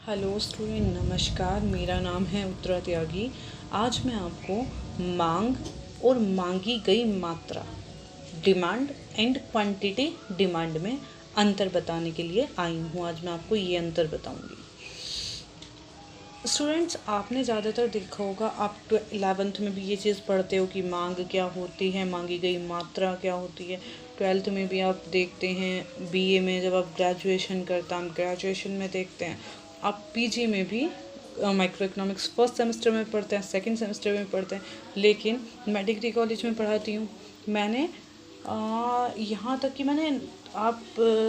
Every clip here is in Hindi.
हेलो स्टूडेंट, नमस्कार। मेरा नाम है उत्तरा त्यागी। आज मैं आपको मांग और मांगी गई मात्रा, डिमांड एंड क्वांटिटी डिमांड में अंतर बताने के लिए आई हूँ। आज मैं आपको ये अंतर बताऊँगी। स्टूडेंट्स, आपने ज़्यादातर देखा होगा, आप 11th में भी ये चीज़ पढ़ते हो कि मांग क्या होती है, मांगी गई मात्रा क्या होती है। 12th में भी आप देखते हैं, बीए में जब आप ग्रेजुएशन करते हैं, ग्रेजुएशन में देखते हैं, आप पीजी में भी माइक्रो इकोनॉमिक्स फर्स्ट सेमेस्टर में पढ़ते हैं, सेकंड सेमेस्टर में पढ़ते हैं। लेकिन मैं डिग्री कॉलेज में पढ़ाती हूँ। मैंने यहाँ तक कि मैंने आप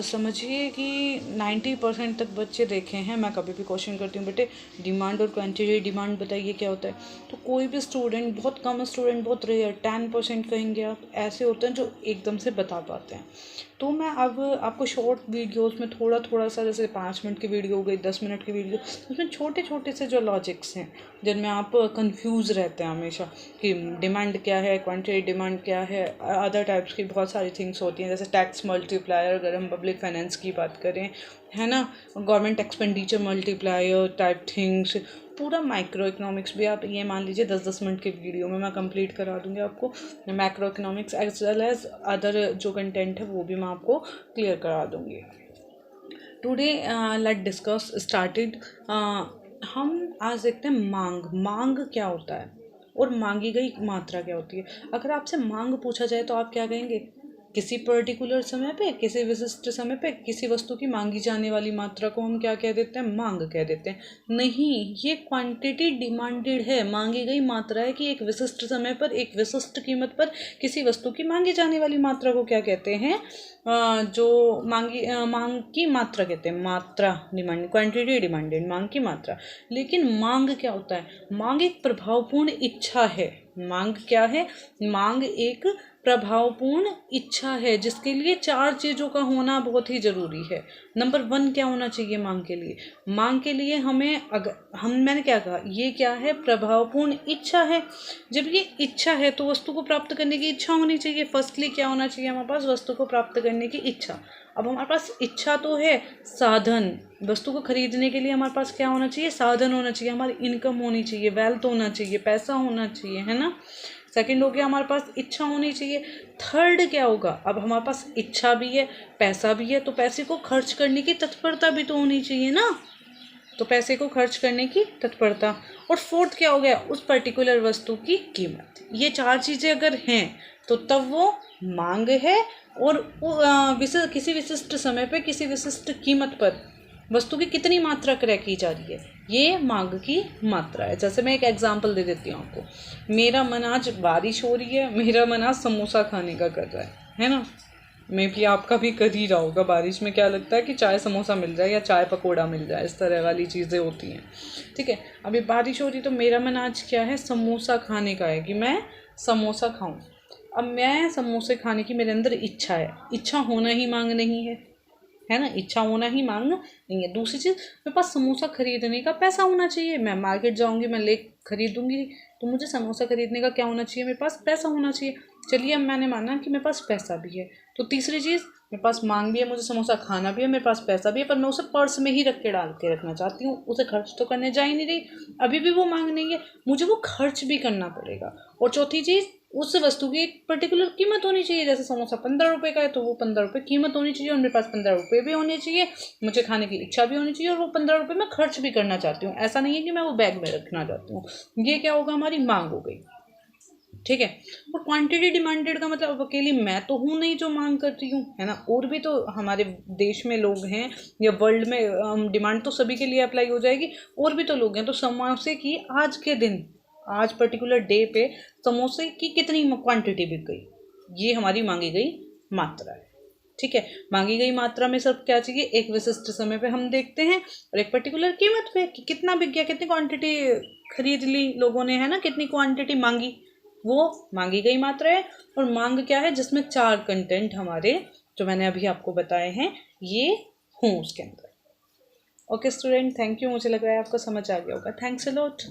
समझिए कि 90% तक बच्चे देखे हैं। मैं कभी भी क्वेश्चन करती हूँ, बेटे डिमांड और क्वांटिटी डिमांड बताइए क्या होता है। तो कोई भी स्टूडेंट, बहुत कम स्टूडेंट, बहुत रेयर 10% कहेंगे आप, ऐसे होते हैं जो एकदम से बता पाते हैं। तो मैं अब आपको शॉर्ट वीडियोस में थोड़ा सा, जैसे 5 मिनट की वीडियो हो गई, 10 मिनट की वीडियो, उसमें छोटे छोटे से जो लॉजिक्स हैं जिनमें आप कंफ्यूज रहते हैं हमेशा कि डिमांड क्या है, क्वांटिटी डिमांड क्या है, अदर टाइप्स की बहुत सारी थिंग्स होती हैं, जैसे टैक्स मल्टीप्लायर अगर हम पब्लिक फाइनेंस की बात करें, है ना, government expenditure multiplier type things. पूरा माइक्रो इकोनॉमिक्स भी आप ये मान लीजिए 10-10 मिनट की वीडियो में मैं कंप्लीट करा दूंगी आपको। Macro economics as well as other जो कंटेंट है वो भी मैं आपको क्लियर करा दूंगी। Today let discuss started. हम आज देखते हैं मांग क्या होता है और मांगी गई मात्रा क्या होती है। अगर आपसे मांग पूछा जाए तो आप क्या कहेंगे? किसी पर्टिकुलर समय पे, किसी विशिष्ट समय पे किसी वस्तु की मांगी जाने वाली मात्रा को हम क्या कह देते हैं? मांग कह देते हैं। नहीं, ये क्वांटिटी डिमांडेड है, मांगी गई मात्रा है कि एक विशिष्ट समय पर, एक विशिष्ट कीमत पर किसी वस्तु की मांगी जाने वाली मात्रा को क्या कहते हैं? जो मांग की मात्रा कहते हैं। मात्रा डिमांड, क्वांटिटी डिमांडेड, मांग की मात्रा। लेकिन मांग क्या होता है? मांग एक प्रभावपूर्ण इच्छा है। मांग क्या है? मांग एक प्रभावपूर्ण इच्छा है जिसके लिए 4 चीज़ों का होना बहुत ही ज़रूरी है। नंबर 1 क्या होना चाहिए मांग के लिए? मांग के लिए हमें, मैंने क्या कहा, ये क्या है? प्रभावपूर्ण इच्छा है। जब ये इच्छा है तो वस्तु को प्राप्त करने की इच्छा होनी चाहिए। फर्स्टली क्या होना चाहिए हमारे पास? वस्तु को प्राप्त करने की इच्छा। अब हमारे पास इच्छा तो है, साधन, वस्तु को खरीदने के लिए हमारे पास क्या होना चाहिए? साधन होना चाहिए, हमारी इनकम होनी चाहिए, वेल्थ होना चाहिए, पैसा होना चाहिए, है ना। सेकंड हो गया, हमारे पास इच्छा होनी चाहिए। थर्ड क्या होगा? अब हमारे पास इच्छा भी है, पैसा भी है, तो पैसे को खर्च करने की तत्परता भी तो होनी चाहिए ना। तो पैसे को खर्च करने की तत्परता। और फोर्थ क्या हो गया? उस पर्टिकुलर वस्तु की कीमत। ये 4 चीज़ें अगर हैं तो तब वो मांग है। और किसी विशिष्ट समय पे, किसी विशिष्ट कीमत पर वस्तु की कितनी मात्रा क्रय की जा रही है, ये मांग की मात्रा है। जैसे मैं एक एग्जांपल दे देती हूँ आपको। मेरा मन, आज बारिश हो रही है, मेरा मन आज समोसा खाने का कर रहा है ना। मे भी आपका भी कर ही रहा होगा। बारिश में क्या लगता है कि चाय समोसा मिल जाए या चाय पकौड़ा मिल जाए, इस तरह वाली चीज़ें होती हैं। ठीक है, अभी बारिश हो रही तो मेरा मन आज क्या है? समोसा खाने का है कि मैं समोसा खाऊं। अब मैं समोसे खाने की मेरे अंदर इच्छा है। इच्छा होना ही मांग नहीं है ना। इच्छा होना ही मांग नहीं है। दूसरी चीज़, मेरे पास समोसा खरीदने का पैसा होना चाहिए। मैं मार्केट जाऊंगी, मैं ले खरीदूंगी, तो मुझे समोसा खरीदने का क्या होना चाहिए? मेरे पास पैसा होना चाहिए। चलिए, अब मैंने माना कि मेरे पास पैसा भी है। तो तीसरी चीज़, मेरे पास मांग भी है, मुझे समोसा खाना भी है, मेरे पास पैसा भी है, पर मैं उसे पर्स में ही रख के डाल के रखना चाहती हूँ। उसे खर्च तो करने जा ही नहीं रही, अभी भी वो मांग नहीं है, मुझे वो खर्च भी करना पड़ेगा। और चौथी चीज़, उस वस्तु की एक पर्टिकुलर कीमत होनी चाहिए। जैसे समोसा 15 रुपये का है तो वो 15 रुपये कीमत होनी चाहिए और मेरे पास 15 रुपये भी होने चाहिए। मुझे खाने की इच्छा भी होनी चाहिए और वो 15 रुपये मैं खर्च भी करना चाहती हूँ। ऐसा नहीं है कि मैं वो बैग में रखना चाहती हूँ। ये क्या होगा? हमारी मांग हो गई। ठीक है। और क्वांटिटी डिमांडेड का मतलब, अब अकेली मैं तो हूँ नहीं जो मांग करती हूँ, है ना। और भी तो हमारे देश में लोग हैं या वर्ल्ड में, डिमांड तो सभी के लिए अप्लाई हो जाएगी। और भी तो लोग हैं। तो समोसे की आज के दिन, आज पर्टिकुलर डे पे समोसे की कितनी क्वांटिटी बिक गई, ये हमारी मांगी गई मात्रा है। ठीक है। मांगी गई मात्रा में सब क्या चाहिए? एक विशिष्ट समय पे हम देखते हैं और एक पर्टिकुलर कीमत पे कि कितना बिक गया, कितनी क्वांटिटी खरीद ली लोगों ने, है ना, कितनी क्वांटिटी मांगी, वो मांगी गई मात्रा है। और मांग क्या है? जिसमें 4 कंटेंट हमारे जो मैंने अभी आपको बताए हैं ये हों उसके अंदर। Okay student, thank you. मुझे लग रहा है आपको समझ आ गया होगा। Thanks a lot.